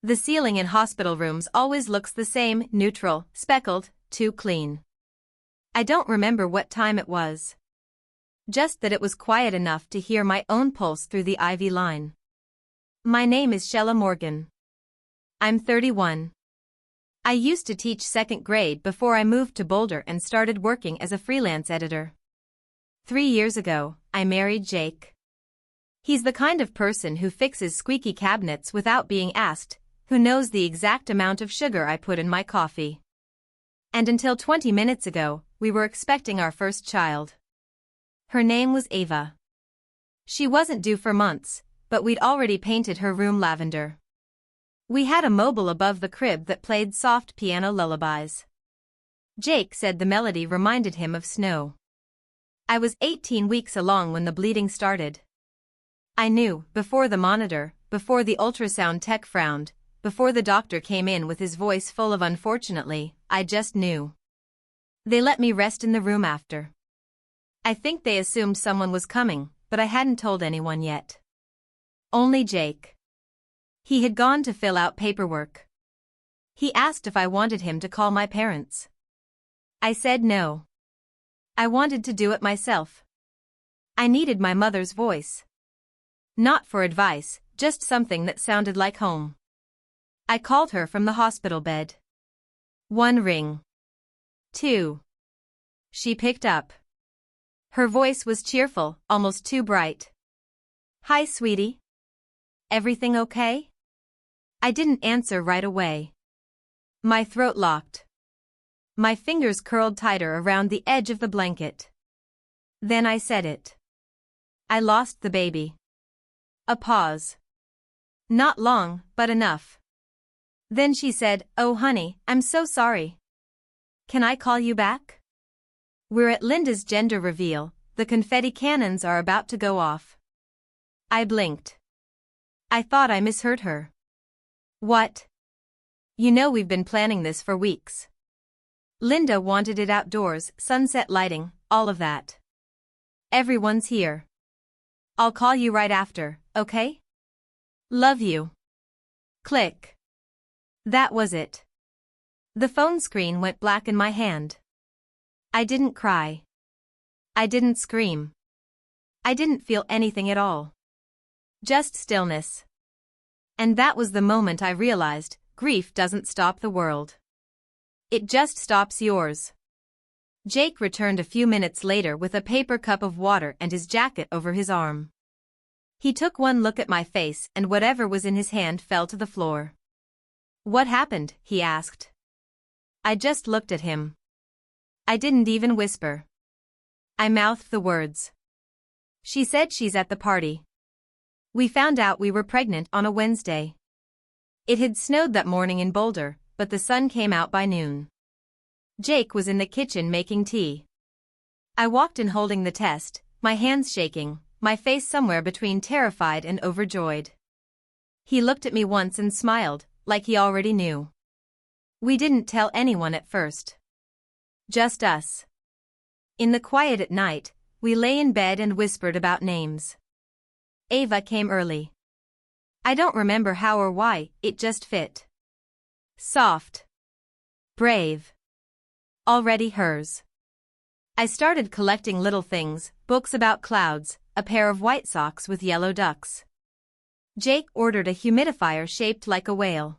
The ceiling in hospital rooms always looks the same, neutral, speckled, too clean. I don't remember what time it was. Just that it was quiet enough to hear my own pulse through the ivy line. My name is Shella Morgan. I'm 31. I used to teach second grade before I moved to Boulder and started working as a freelance editor. 3 years ago, I married Jake. He's the kind of person who fixes squeaky cabinets without being asked, who knows the exact amount of sugar I put in my coffee. And until 20 minutes ago, we were expecting our first child. Her name was Ava. She wasn't due for months, but we'd already painted her room lavender. We had a mobile above the crib that played soft piano lullabies. Jake said the melody reminded him of snow. I was 18 weeks along when the bleeding started. I knew, before the monitor, before the ultrasound tech frowned, before the doctor came in with his voice full of unfortunately, I just knew. They let me rest in the room after. I think they assumed someone was coming, but I hadn't told anyone yet. Only Jake. He had gone to fill out paperwork. He asked if I wanted him to call my parents. I said no. I wanted to do it myself. I needed my mother's voice. Not for advice, just something that sounded like home. I called her from the hospital bed. 1 ring. 2. She picked up. Her voice was cheerful, almost too bright. Hi, sweetie. Everything okay? I didn't answer right away. My throat locked. My fingers curled tighter around the edge of the blanket. Then I said it. I lost the baby. A pause. Not long, but enough. Then she said, "Oh honey, I'm so sorry. Can I call you back?" We're at Linda's gender reveal, the confetti cannons are about to go off. I blinked. I thought I misheard her. What? You know we've been planning this for weeks. Linda wanted it outdoors, sunset lighting, all of that. Everyone's here. I'll call you right after, okay? Love you. Click. That was it. The phone screen went black in my hand. I didn't cry. I didn't scream. I didn't feel anything at all. Just stillness. And that was the moment I realized, grief doesn't stop the world. It just stops yours. Jake returned a few minutes later with a paper cup of water and his jacket over his arm. He took one look at my face and whatever was in his hand fell to the floor. What happened? He asked. I just looked at him. I didn't even whisper. I mouthed the words. She said she's at the party. We found out we were pregnant on a Wednesday. It had snowed that morning in Boulder, but the sun came out by noon. Jake was in the kitchen making tea. I walked in holding the test, my hands shaking, my face somewhere between terrified and overjoyed. He looked at me once and smiled, like he already knew. We didn't tell anyone at first. Just us. In the quiet at night, we lay in bed and whispered about names. Ava came early. I don't remember how or why, it just fit. Soft. Brave. Already hers. I started collecting little things, books about clouds, a pair of white socks with yellow ducks. Jake ordered a humidifier shaped like a whale.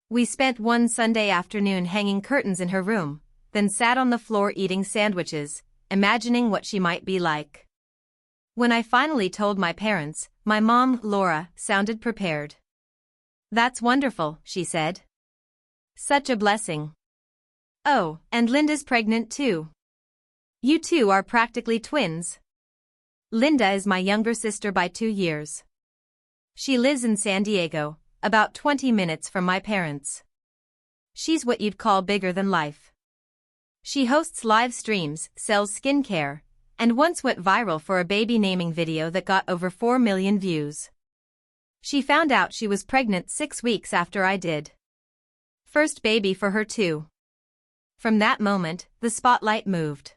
We spent one Sunday afternoon hanging curtains in her room, then sat on the floor eating sandwiches, imagining what she might be like. When I finally told my parents, my mom, Laura, sounded prepared. That's wonderful, she said. Such a blessing. Oh, and Linda's pregnant too. You two are practically twins. Linda is my younger sister by 2 years. She lives in San Diego, about 20 minutes from my parents. She's what you'd call bigger than life. She hosts live streams, sells skincare, and once went viral for a baby naming video that got over 4 million views. She found out she was pregnant 6 weeks after I did. First baby for her too. From that moment, the spotlight moved.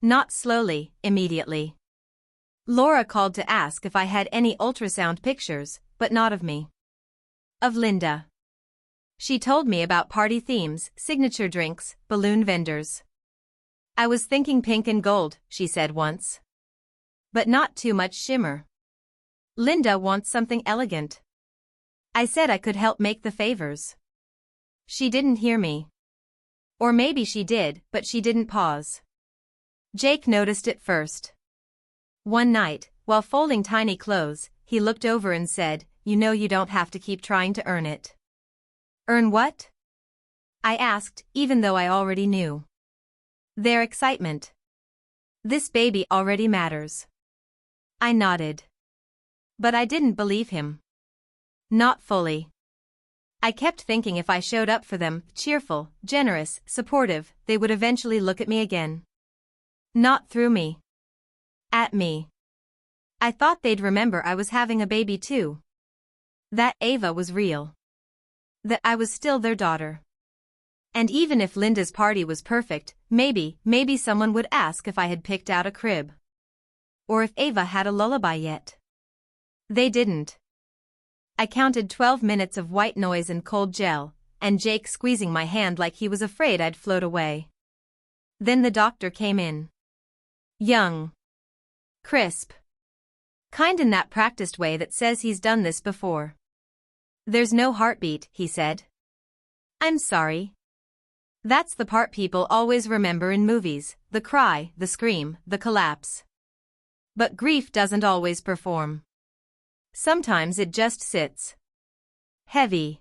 Not slowly, immediately. Laura called to ask if I had any ultrasound pictures, but not of me. of Linda. She told me about party themes, signature drinks, balloon vendors. I was thinking pink and gold, she said once. But not too much shimmer. Linda wants something elegant. I said I could help make the favors. She didn't hear me. Or maybe she did, but she didn't pause. Jake noticed it first. One night, while folding tiny clothes, he looked over and said, "You know you don't have to keep trying to earn it." "Earn what?" I asked, even though I already knew. Their excitement. "This baby already matters." I nodded. But I didn't believe him. Not fully. I kept thinking if I showed up for them, cheerful, generous, supportive, they would eventually look at me again. Not through me. At me. I thought they'd remember I was having a baby too. That Ava was real. That I was still their daughter. And even if Linda's party was perfect, maybe someone would ask if I had picked out a crib. Or if Ava had a lullaby yet. They didn't. I counted 12 minutes of white noise and cold gel, and Jake squeezing my hand like he was afraid I'd float away. Then the doctor came in. Young. Crisp. Kind in that practiced way that says he's done this before. "There's no heartbeat," he said. "I'm sorry." That's the part people always remember in movies, the cry, the scream, the collapse. But grief doesn't always perform. Sometimes it just sits. Heavy.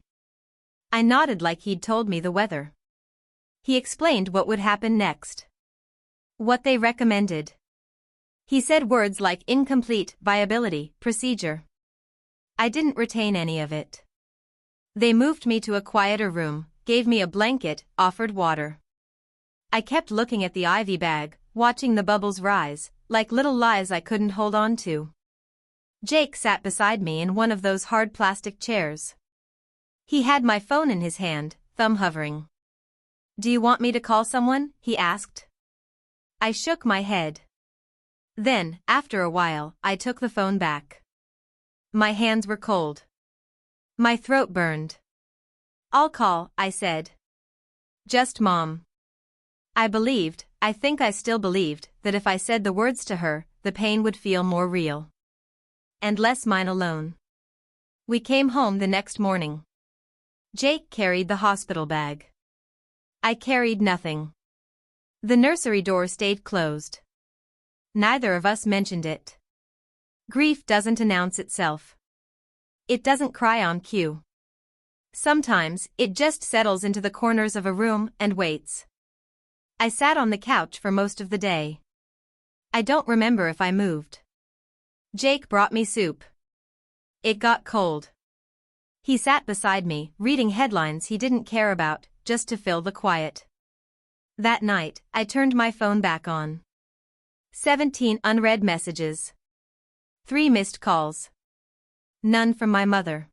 I nodded like he'd told me the weather. He explained what would happen next. What they recommended. He said words like incomplete, viability, procedure. I didn't retain any of it. They moved me to a quieter room, gave me a blanket, offered water. I kept looking at the IV bag, watching the bubbles rise, like little lies I couldn't hold on to. Jake sat beside me in one of those hard plastic chairs. He had my phone in his hand, thumb hovering. "Do you want me to call someone?" he asked. I shook my head. Then, after a while, I took the phone back. My hands were cold. My throat burned. "I'll call," I said. "Just Mom." I think I still believed, that if I said the words to her, the pain would feel more real. And less mine alone. We came home the next morning. Jake carried the hospital bag. I carried nothing. The nursery door stayed closed. Neither of us mentioned it. Grief doesn't announce itself. It doesn't cry on cue. Sometimes, it just settles into the corners of a room and waits. I sat on the couch for most of the day. I don't remember if I moved. Jake brought me soup. It got cold. He sat beside me, reading headlines he didn't care about, just to fill the quiet. That night, I turned my phone back on. 17 unread messages. 3 missed calls. None from my mother.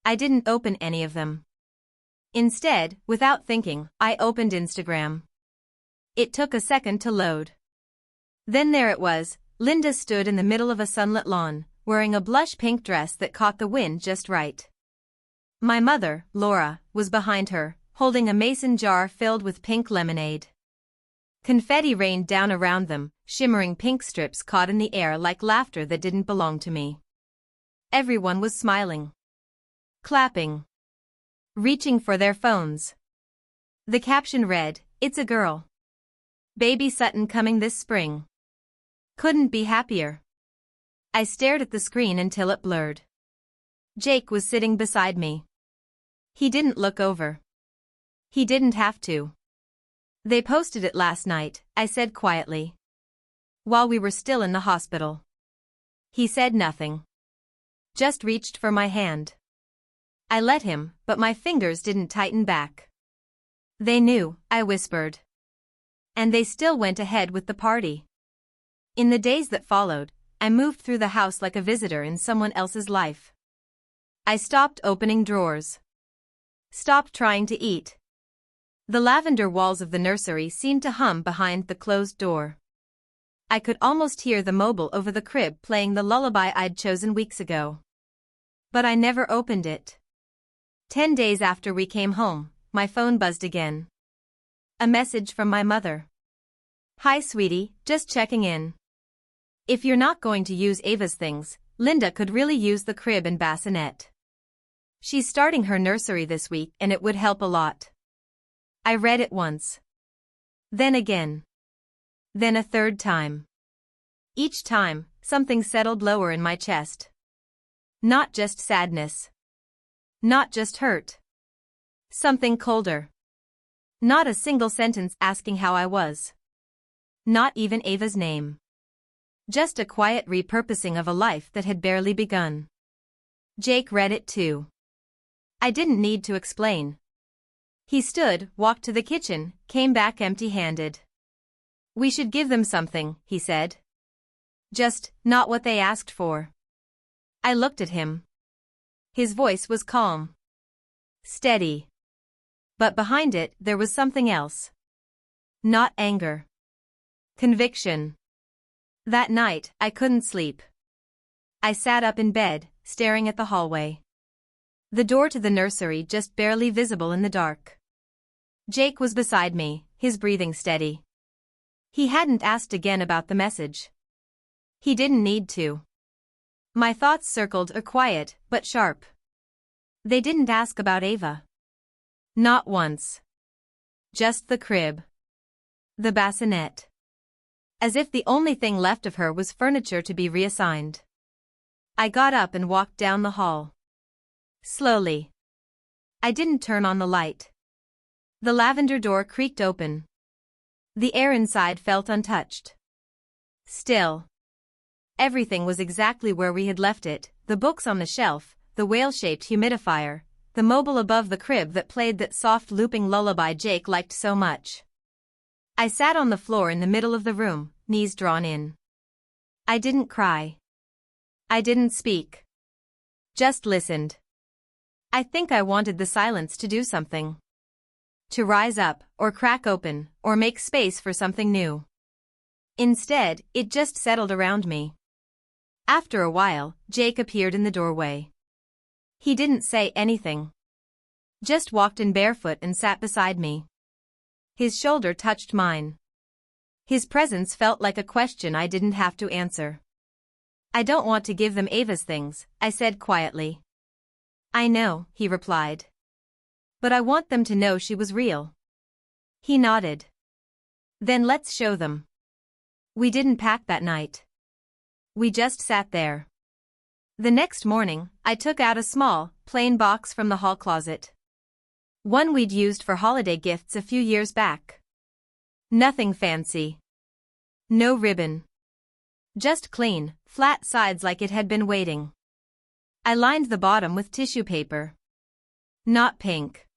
I didn't open any of them. Instead, without thinking, I opened Instagram. It took a second to load. Then there it was. Linda stood in the middle of a sunlit lawn, wearing a blush pink dress that caught the wind just right. My mother, Laura, was behind her, holding a mason jar filled with pink lemonade. Confetti rained down around them, shimmering pink strips caught in the air like laughter that didn't belong to me. Everyone was smiling. Clapping. Reaching for their phones. The caption read, "It's a girl. Baby Sutton coming this spring." Couldn't be happier. I stared at the screen until it blurred. Jake was sitting beside me. He didn't look over. He didn't have to. "They posted it last night," I said quietly. "While we were still in the hospital." He said nothing. Just reached for my hand. I let him, but my fingers didn't tighten back. "They knew," I whispered. And they still went ahead with the party. In the days that followed, I moved through the house like a visitor in someone else's life. I stopped opening drawers. Stopped trying to eat. The lavender walls of the nursery seemed to hum behind the closed door. I could almost hear the mobile over the crib playing the lullaby I'd chosen weeks ago. But I never opened it. 10 days after we came home, my phone buzzed again. A message from my mother. Hi sweetie, just checking in. If you're not going to use Ava's things, Linda could really use the crib and bassinet. She's starting her nursery this week and it would help a lot. I read it once. Then again. Then a third time. Each time, something settled lower in my chest. Not just sadness. Not just hurt. Something colder. Not a single sentence asking how I was. Not even Ava's name. Just a quiet repurposing of a life that had barely begun. Jake read it too. I didn't need to explain. He stood, walked to the kitchen, came back empty-handed. We should give them something, he said. Just, not what they asked for. I looked at him. His voice was calm. Steady. But behind it, there was something else. Not anger. Conviction. That night, I couldn't sleep. I sat up in bed, staring at the hallway. The door to the nursery just barely visible in the dark. Jake was beside me, his breathing steady. He hadn't asked again about the message. He didn't need to. My thoughts circled quiet, but sharp. They didn't ask about Ava. Not once. Just the crib. The bassinet. As if the only thing left of her was furniture to be reassigned. I got up and walked down the hall. Slowly. I didn't turn on the light. The lavender door creaked open. The air inside felt untouched. Still. Everything was exactly where we had left it, the books on the shelf, the whale-shaped humidifier, the mobile above the crib that played that soft looping lullaby Jake liked so much. I sat on the floor in the middle of the room, knees drawn in. I didn't cry. I didn't speak. Just listened. I think I wanted the silence to do something. To rise up, or crack open, or make space for something new. Instead, it just settled around me. After a while, Jake appeared in the doorway. He didn't say anything. Just walked in barefoot and sat beside me. His shoulder touched mine. His presence felt like a question I didn't have to answer. I don't want to give them Ava's things, I said quietly. I know, he replied. But I want them to know she was real. He nodded. Then let's show them. We didn't pack that night. We just sat there. The next morning, I took out a small, plain box from the hall closet. One we'd used for holiday gifts a few years back. Nothing fancy. No ribbon. Just clean, flat sides like it had been waiting. I lined the bottom with tissue paper. Not pink.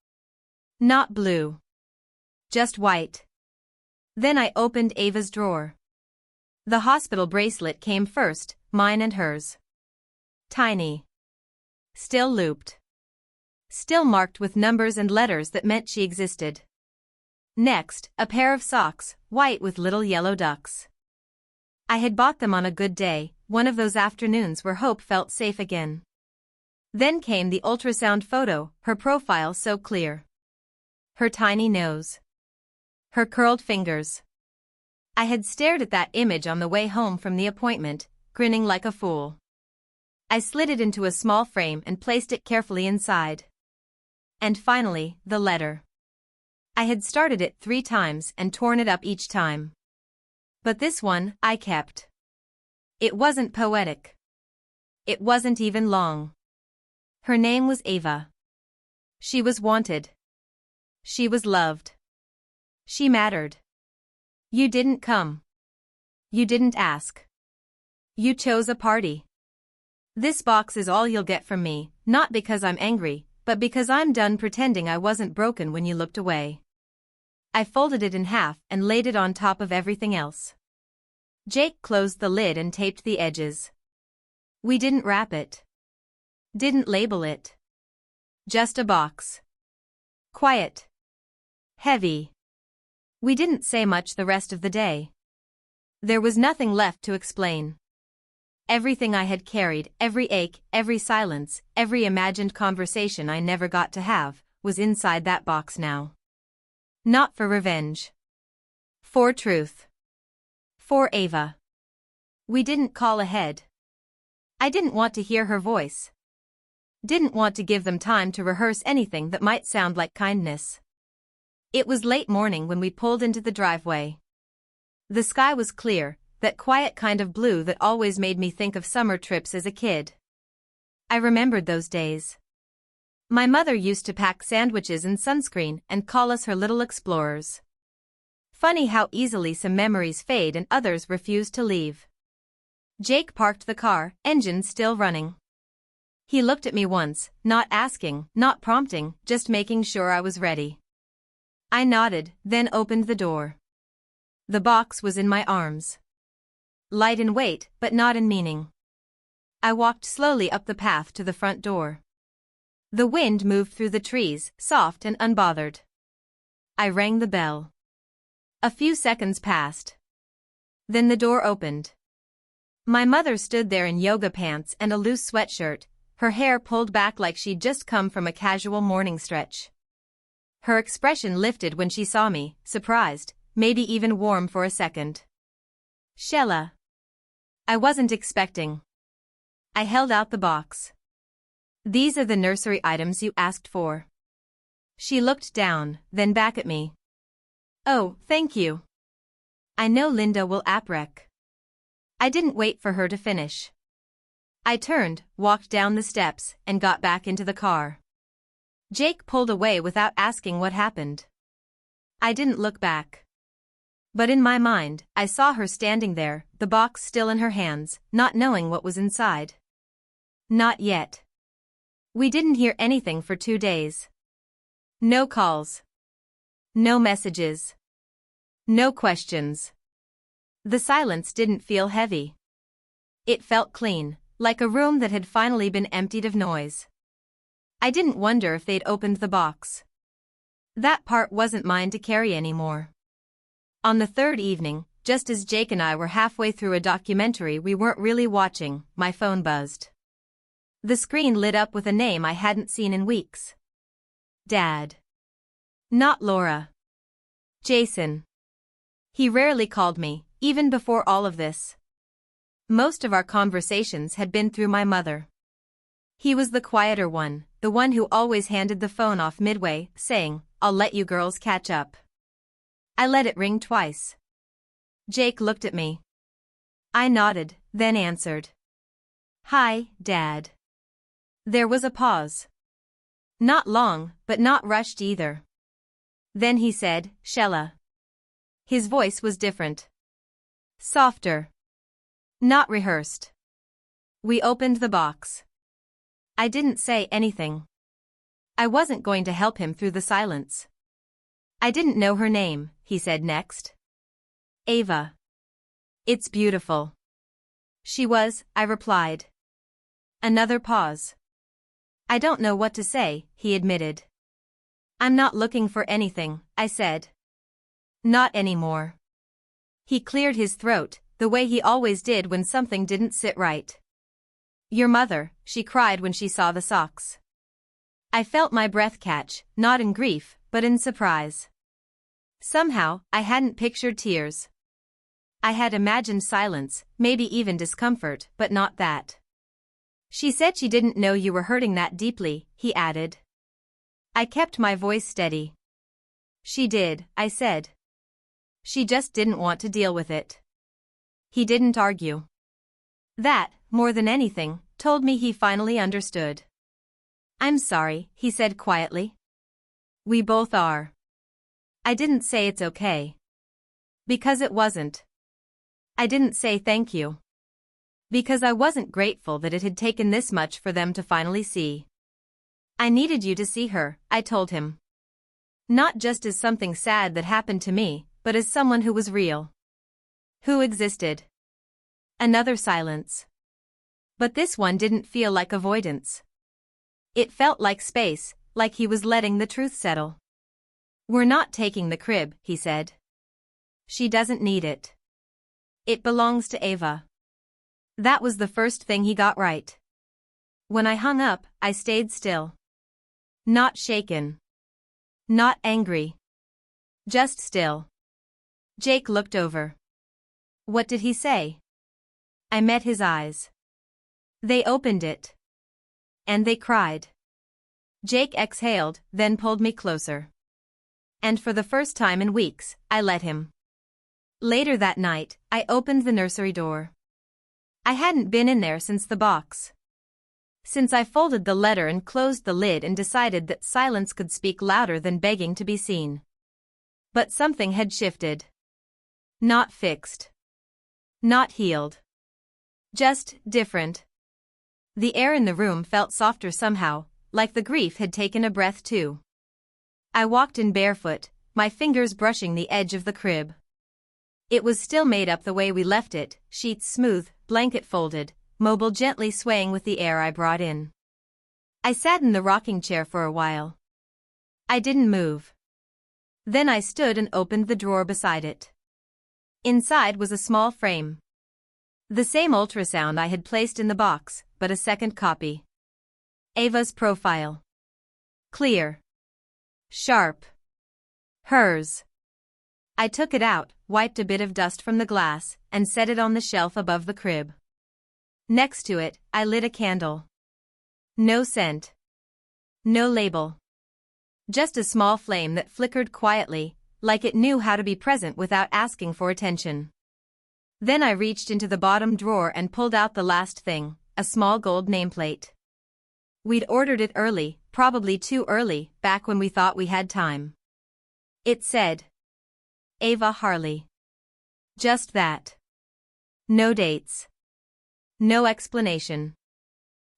Not blue. Just white. Then I opened Ava's drawer. The hospital bracelet came first, mine and hers. Tiny. Still looped. Still marked with numbers and letters that meant she existed. Next, a pair of socks, white with little yellow ducks. I had bought them on a good day, one of those afternoons where hope felt safe again. Then came the ultrasound photo, her profile so clear. Her tiny nose. Her curled fingers. I had stared at that image on the way home from the appointment, grinning like a fool. I slid it into a small frame and placed it carefully inside. And finally, the letter. I had started it 3 times and torn it up each time. But this one, I kept. It wasn't poetic. It wasn't even long. Her name was Ava. She was wanted. She was loved. She mattered. You didn't come. You didn't ask. You chose a party. This box is all you'll get from me, not because I'm angry, but because I'm done pretending I wasn't broken when you looked away. I folded it in half and laid it on top of everything else. Jake closed the lid and taped the edges. We didn't wrap it. Didn't label it. Just a box. Quiet. Heavy. We didn't say much the rest of the day. There was nothing left to explain. Everything I had carried, every ache, every silence, every imagined conversation I never got to have, was inside that box now. Not for revenge. For truth. For Ava. We didn't call ahead. I didn't want to hear her voice. Didn't want to give them time to rehearse anything that might sound like kindness. It was late morning when we pulled into the driveway. The sky was clear, that quiet kind of blue that always made me think of summer trips as a kid. I remembered those days. My mother used to pack sandwiches and sunscreen and call us her little explorers. Funny how easily some memories fade and others refuse to leave. Jake parked the car, engine still running. He looked at me once, not asking, not prompting, just making sure I was ready. I nodded, then opened the door. The box was in my arms. Light in weight, but not in meaning. I walked slowly up the path to the front door. The wind moved through the trees, soft and unbothered. I rang the bell. A few seconds passed. Then the door opened. My mother stood there in yoga pants and a loose sweatshirt, her hair pulled back like she'd just come from a casual morning stretch. Her expression lifted when she saw me, surprised, maybe even warm for a second. Sheila. I wasn't expecting. I held out the box. These are the nursery items you asked for. She looked down, then back at me. Oh, thank you. I know Linda will apprec. I didn't wait for her to finish. I turned, walked down the steps, and got back into the car. Jake pulled away without asking what happened. I didn't look back. But in my mind, I saw her standing there, the box still in her hands, not knowing what was inside. Not yet. We didn't hear anything for 2 days. No calls. No messages. No questions. The silence didn't feel heavy. It felt clean, like a room that had finally been emptied of noise. I didn't wonder if they'd opened the box. That part wasn't mine to carry anymore. On the third evening, just as Jake and I were halfway through a documentary we weren't really watching, my phone buzzed. The screen lit up with a name I hadn't seen in weeks. Dad. Not Laura. Jason. He rarely called me, even before all of this. Most of our conversations had been through my mother. He was the quieter one, the one who always handed the phone off midway, saying, "I'll let you girls catch up." I let it ring twice. Jake looked at me. I nodded, then answered. "Hi, Dad." There was a pause. Not long, but not rushed either. Then he said, "Sheila." His voice was different. Softer. Not rehearsed. We opened the box. I didn't say anything. I wasn't going to help him through the silence. "I didn't know her name," he said next. "Ava." "It's beautiful." "She was," I replied. Another pause. "I don't know what to say," he admitted. "I'm not looking for anything," I said. "Not anymore." He cleared his throat, the way he always did when something didn't sit right. "Your mother," she cried when she saw the socks. I felt my breath catch, not in grief, but in surprise. Somehow, I hadn't pictured tears. I had imagined silence, maybe even discomfort, but not that. "She said she didn't know you were hurting that deeply," he added. I kept my voice steady. "She did," I said. "She just didn't want to deal with it." He didn't argue. That, more than anything, told me he finally understood. "I'm sorry," he said quietly. "We both are." I didn't say it's okay. Because it wasn't. I didn't say thank you. Because I wasn't grateful that it had taken this much for them to finally see. "I needed you to see her," I told him. Not just as something sad that happened to me, but as someone who was real. Who existed. Another silence. But this one didn't feel like avoidance. It felt like space, like he was letting the truth settle. "We're not taking the crib," he said. "She doesn't need it. It belongs to Ava." That was the first thing he got right. When I hung up, I stayed still. Not shaken. Not angry. Just still. Jake looked over. What did he say? I met his eyes. They opened it. And they cried. Jake exhaled, then pulled me closer. And for the first time in weeks, I let him. Later that night, I opened the nursery door. I hadn't been in there since the box. Since I folded the letter and closed the lid and decided that silence could speak louder than begging to be seen. But something had shifted. Not fixed. Not healed. Just different. The air in the room felt softer somehow, like the grief had taken a breath too. I walked in barefoot, my fingers brushing the edge of the crib. It was still made up the way we left it, sheets smooth, blanket folded, mobile gently swaying with the air I brought in. I sat in the rocking chair for a while. I didn't move. Then I stood and opened the drawer beside it. Inside was a small frame. The same ultrasound I had placed in the box, but a second copy. Ava's profile. Clear. Sharp. Hers. I took it out, wiped a bit of dust from the glass, and set it on the shelf above the crib. Next to it, I lit a candle. No scent. No label. Just a small flame that flickered quietly, like it knew how to be present without asking for attention. Then I reached into the bottom drawer and pulled out the last thing, a small gold nameplate. We'd ordered it early, probably too early, back when we thought we had time. It said, Ava Harley. Just that. No dates. No explanation.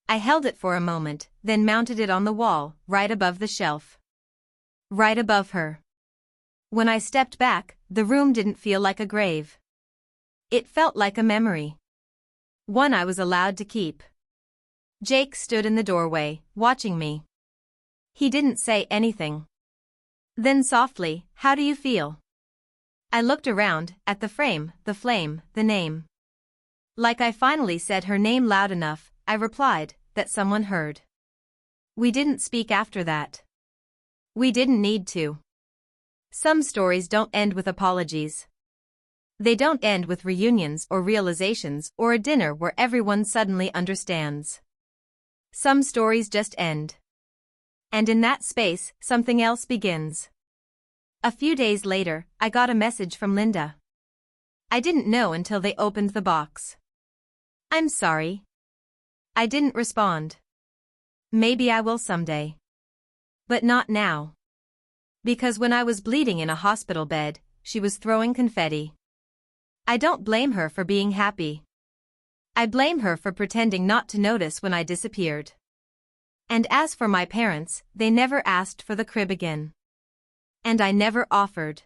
I held it for a moment, then mounted it on the wall, right above the shelf. Right above her. When I stepped back, the room didn't feel like a grave. It felt like a memory. One I was allowed to keep. Jake stood in the doorway, watching me. He didn't say anything. Then softly, how do you feel? I looked around, at the frame, the flame, the name. Like I finally said her name loud enough, I replied, that someone heard. We didn't speak after that. We didn't need to. Some stories don't end with apologies. They don't end with reunions or realizations or a dinner where everyone suddenly understands. Some stories just end. And in that space, something else begins. A few days later, I got a message from Linda. I didn't know until they opened the box. I'm sorry. I didn't respond. Maybe I will someday. But not now. Because when I was bleeding in a hospital bed, she was throwing confetti. I don't blame her for being happy. I blame her for pretending not to notice when I disappeared. And as for my parents, they never asked for the crib again. And I never offered.